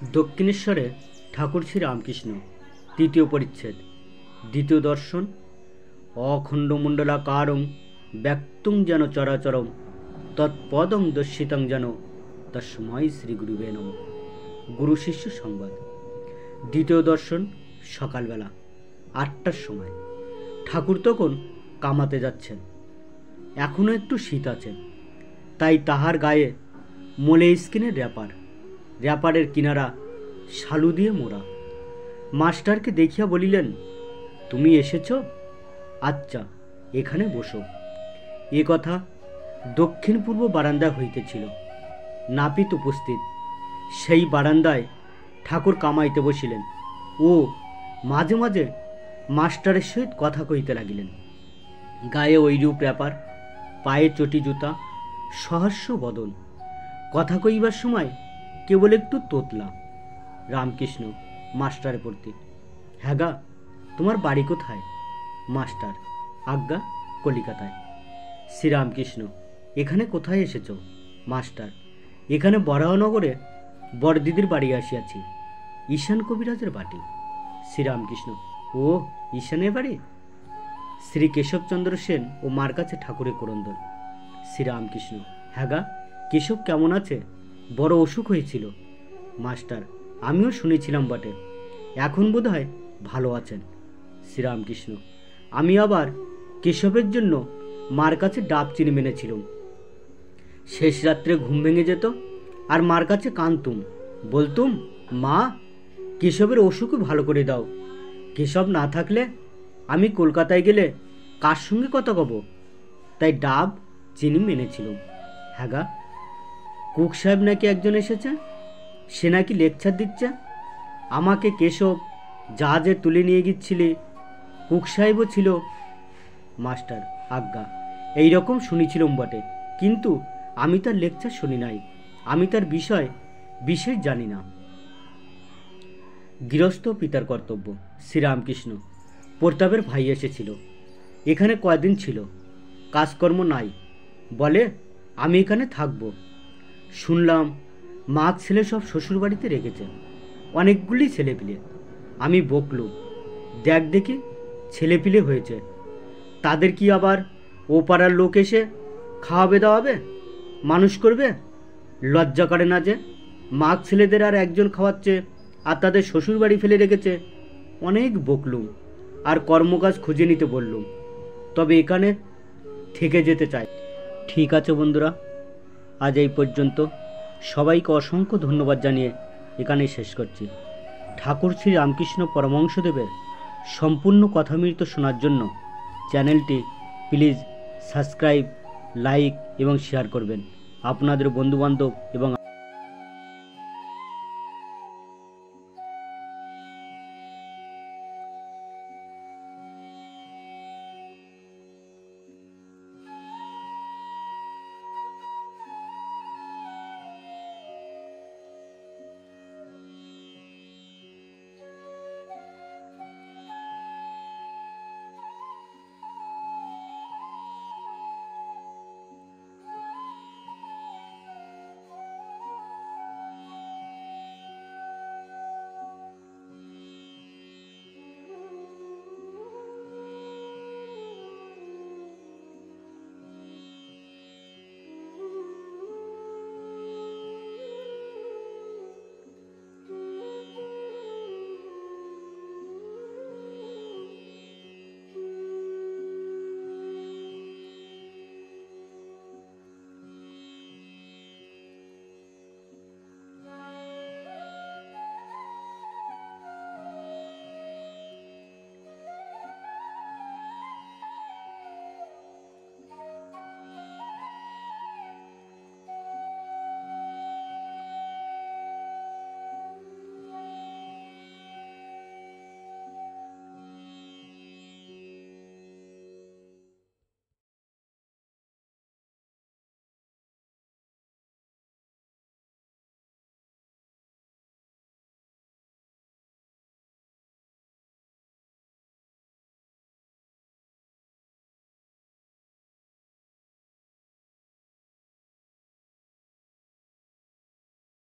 দক্ষিণেশ্বরে ঠাকুর শ্রী রামকৃষ্ণ তৃতীয় পরিচ্ছেদ দ্বিতীয় দর্শন। অখণ্ডমণ্ডলাকারং ব্যক্তুং যেন চরাচরম তৎপদং দর্শিতং যেন তস্মৈ শ্রী গুরুবে নমঃ। গুরু শিষ্য সংবাদ। দ্বিতীয় দর্শন সকালবেলা ৮টার সময়। ঠাকুর তখন কামাতে যাচ্ছেন। এখনও একটু শীত আছে, তাই তাহার গায়ে মোলে স্কিনের র্যাপারের কিনারা শালু দিয়ে মোড়া। মাস্টারকে দেখিয়া বলিলেন, তুমি এসেছ? আচ্ছা, এখানে বসো। এ কথা দক্ষিণ পূর্ব বারান্দায় হইতেছিল। নাপিত উপস্থিত। সেই বারান্দায় ঠাকুর কামাইতে বসিলেন ও মাঝে মাঝে মাস্টারের সহিত কথা কহিতে লাগিলেন। গায়ে ঐরূপ র্যাপার, পায়ে চটি জুতা, সহাস্য বদন। কথা কইবার সময় কেবল একটু তোতলা। রামকৃষ্ণ মাস্টারে প্রতি, হ্যাঁ গা, তোমার বাড়ি কোথায়? মাস্টার, আজ্ঞা, কলিকাতায়। শ্রীরামকৃষ্ণ, এখানে কোথায় এসেছ? মাস্টার, এখানে বরাহনগরে বড়দিদির বাড়ি আসিয়াছি। ঈশান কবিরাজের বাড়ি। শ্রীরামকৃষ্ণ, ও ঈশানের বাড়ি? শ্রী কেশবচন্দ্র সেন ও মার কাছে ঠাকুরের করন্দল। শ্রীরামকৃষ্ণ, হ্যাঁ গা, কেশব কেমন আছে? বড় অসুখ হয়েছিল। মাস্টার, আমিও শুনেছিলাম বটে, এখন বোধ হয় ভালো আছেন। শ্রীরামকৃষ্ণ, আমি আবার কেশবের জন্য মার কাছে ডাব চিনি মেনেছিলাম। শেষ রাত্রে ঘুম ভেঙে যেত আর মার কাছে কাঁদতুম, বলতুম, মা, কেশবের অসুখও ভালো করে দাও। কেশব না থাকলে আমি কলকাতায় গেলে কার সঙ্গে কথা কব? তাই ডাব চিনি মেনেছিলাম। হ্যাঁ গা, কুক সাহেব নাকি একজন এসেছে, সে নাকি লেকচার দিচ্ছে। আমাকে কেশব জাহাজে তুলে নিয়ে গিয়েছিলে, কুক সাহেবও ছিল। মাস্টার, আজ্ঞা, এইরকম শুনেছিলাম বটে, কিন্তু আমি তার লেকচার শুনি নাই, আমি তার বিষয় বিশেষ জানি না। গৃহস্থ পিতার কর্তব্য। শ্রীরামকৃষ্ণ, প্রতাপের ভাই এসেছিল, এখানে কয়দিন ছিল, কাজকর্ম নাই, বলে আমি এখানে থাকবো। শুনলাম মা ছেলে সব শ্বশুরবাড়িতে রেখেছে, অনেকগুলি ছেলেপিলে। আমি বকলুম, দেখ দেখি ছেলেপিলে হয়েছে, তাদের কি আবার ও পাড়ার লোক এসে খাওয়াবে দাওয়াবে, মানুষ করবে? লজ্জা করে না যে? মা ছেলেদের আর একজন খাওয়াচ্ছে আর তাদের শ্বশুরবাড়ি ফেলে রেখেছে। অনেক বকলুম আর কর্মকাজ খুঁজে নিতে বললুম, তবে এখানে থেকে যেতে চাই। ঠিক আছে বন্ধুরা, আজ এই পর্যন্ত। সবাইকে অসংখ্য ধন্যবাদ জানিয়ে এখানেই শেষ করছি। ঠাকুর শ্রী রামকৃষ্ণ পরমহংসদেবের সম্পূর্ণ কথামৃত শোনার জন্য চ্যানেলটি প্লিজ সাবস্ক্রাইব, লাইক এবং শেয়ার করবেন আপনাদের বন্ধুবান্ধব এবং